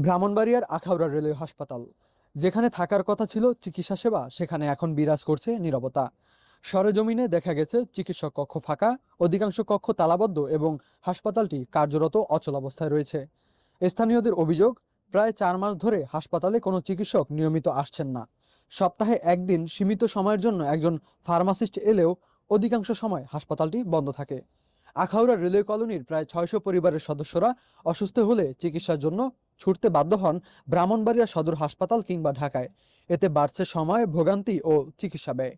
ব্রাহ্মণবাড়িয়ার আখাউড়া রেলওয়ে হাসপাতাল, যেখানে থাকার কথা ছিল চিকিৎসা সেবা, সেখানে এখন বিরাজ করছে নীরবতা। সরেজমিনে দেখা গেছে চিকিৎসক কক্ষ ফাঁকা, অধিকাংশ কক্ষ তালাবদ্ধ এবং হাসপাতালটি কার্যরত অচল অবস্থায় রয়েছে। স্থানীয়দের অভিযোগ, প্রায় 4 মাস ধরে হাসপাতালে কোনো চিকিৎসক নিয়মিত আসছেন না। সপ্তাহে একদিন সীমিত সময়ের জন্য একজন ফার্মাসিস্ট এলেও অধিকাংশ সময় হাসপাতালটি বন্ধ থাকে। আখাউড়া রেলওয়ে কলোনির প্রায় 600 পরিবারের সদস্যরা অসুস্থ হলে চিকিৎসার জন্য ছুটতে বাধ্য হন ব্রাহ্মণবাড়িয়া সদর হাসপাতাল কিংবা ঢাকায়। এতে বাড়ছে সময়, ভোগান্তি ও চিকিৎসা ব্যয়।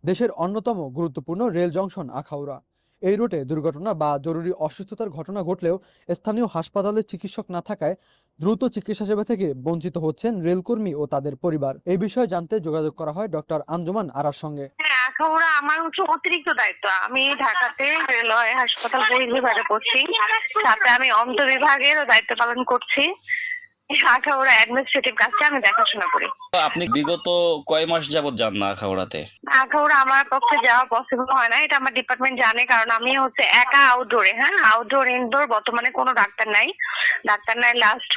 দেশের অন্যতম গুরুত্বপূর্ণ রেল জংশন আখাউড়া। এই রুটে দুর্ঘটনা বা জরুরি অসুস্থতার ঘটনা ঘটলেও স্থানীয় হাসপাতালে চিকিৎসক না থাকায় দ্রুত চিকিৎসা সেবা থেকে বঞ্চিত হচ্ছেন রেলকর্মী ও তাদের পরিবার। এই বিষয়ে জানতে যোগাযোগ করা হয় ডক্টর আঞ্জুমান আরার সঙ্গে। হ্যাঁ, আখাউড়া আমার হচ্ছে অতিরিক্ত দায়িত্ব। আমি ঢাকাতে রেলওয়ে হাসপাতাল বহির্বিভাগে পড়ছি, সাথে আমি অন্ত বিভাগেরও দায়িত্ব পালন করছি। আখাউড়া অ্যাডমিনিস্ট্রেটিভ কাজটা আমি দেখাশোনা করি। আপনি বিগত কয় মাস যাবত যান না আখাউড়াতে? আখাউড়া আমার পক্ষে যাওয়া পসিবল হয় না, এটা আমার ডিপার্টমেন্ট জানে, কারণ আমি হচ্ছে একা আউটডোরে। হ্যাঁ, আউটডোর ইনডোর বর্তমানে কোনো ডাক্তার নাই। লাস্ট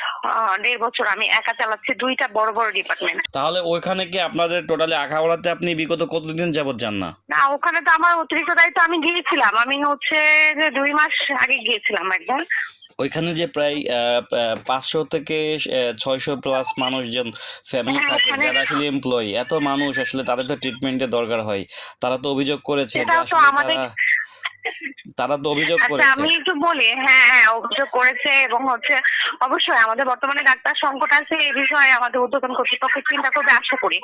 1.5 বছর আমি একা চালাচ্ছি দুইটা বড় বড় ডিপার্টমেন্ট। তাহলে ওইখানে কি আপনাদের টোটালি আখাউড়াতে আপনি বিগত কতদিন যাবত যান না? না, ওখানে তো আমার অতিরিক্ত দায়িত্ব। আমি গিয়েছিলাম, আমি হচ্ছে যে 2 মাস আগে গিয়েছিলাম একবার। ওইখানে যে প্রায় 500 থেকে 600 প্লাস মানুষজন ফ্যামিলি হ্যাঁ, থাকে, ওখানে যারা আসলে এমপ্লয়ি, এত মানুষ আসলে তাদের তো ট্রিটমেন্টের দরকার হয়। তারা তো অভিযোগ করেছে যে সেটাও তো আসলে আমাদের। তারা তো অভিযোগ আচ্ছা, করেছে। আমি একটু বলি। হ্যাঁ হ্যাঁ, অভিযোগ করেছে এবং হচ্ছে অবশ্যই আমাদের বর্তমানে ডাক্তার সংকট আছে, এই বিষয়ে আমাদের ঊর্ধ্বতন কর্তৃপক্ষ চিন্তা করবে আশা করি।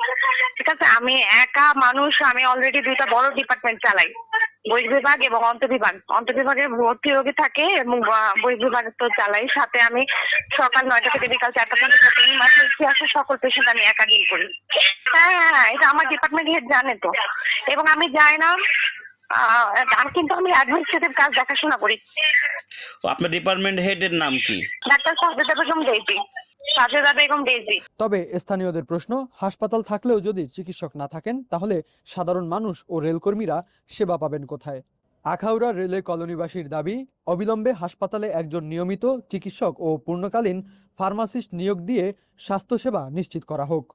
ঠিক আছে, আমি একা মানুষ, আমি অলরেডি দুইটা বড় ডিপার্টমেন্ট চালাই, বহির্বিভাগ এবং অন্তর্বিভাগ। অন্তর্বিভাগে ভর্তি রোগী থাকে এবং বহির্বিভাগ তো চালাই। সাথে আমি সকাল 9টা থেকে বিকাল 4টা পর্যন্ত প্রতিদিন মাসে আসা সকল পেশেন্ট আমি একা ডিল করি। হ্যাঁ হ্যাঁ হ্যাঁ, এটা আমার ডিপার্টমেন্ট হেড জানে তো। এবং আমি যাই না, কিন্তু আমি অ্যাডমিনিস্ট্রেটিভ কাজ দেখাশোনা করি। তো আপনার ডিপার্টমেন্ট হেডের নাম কি? Doctor Sajeda Begum daisy. Sajeda Begum daisy. তবে স্থানীয়দের প্রশ্ন, হাসপাতাল থাকলেও যদি চিকিৎসক না থাকেন তাহলে সাধারণ মানুষ ও রেলকর্মীরা সেবা পাবেন কোথায়? আখাউড়া রেলওয়ে কলোনিবাসীর দাবি, অবিলম্বে হাসপাতালে একজন নিয়মিত চিকিৎসক ও পূর্ণকালীন ফার্মাসিস্ট নিয়োগ দিয়ে স্বাস্থ্যসেবা নিশ্চিত করা হোক।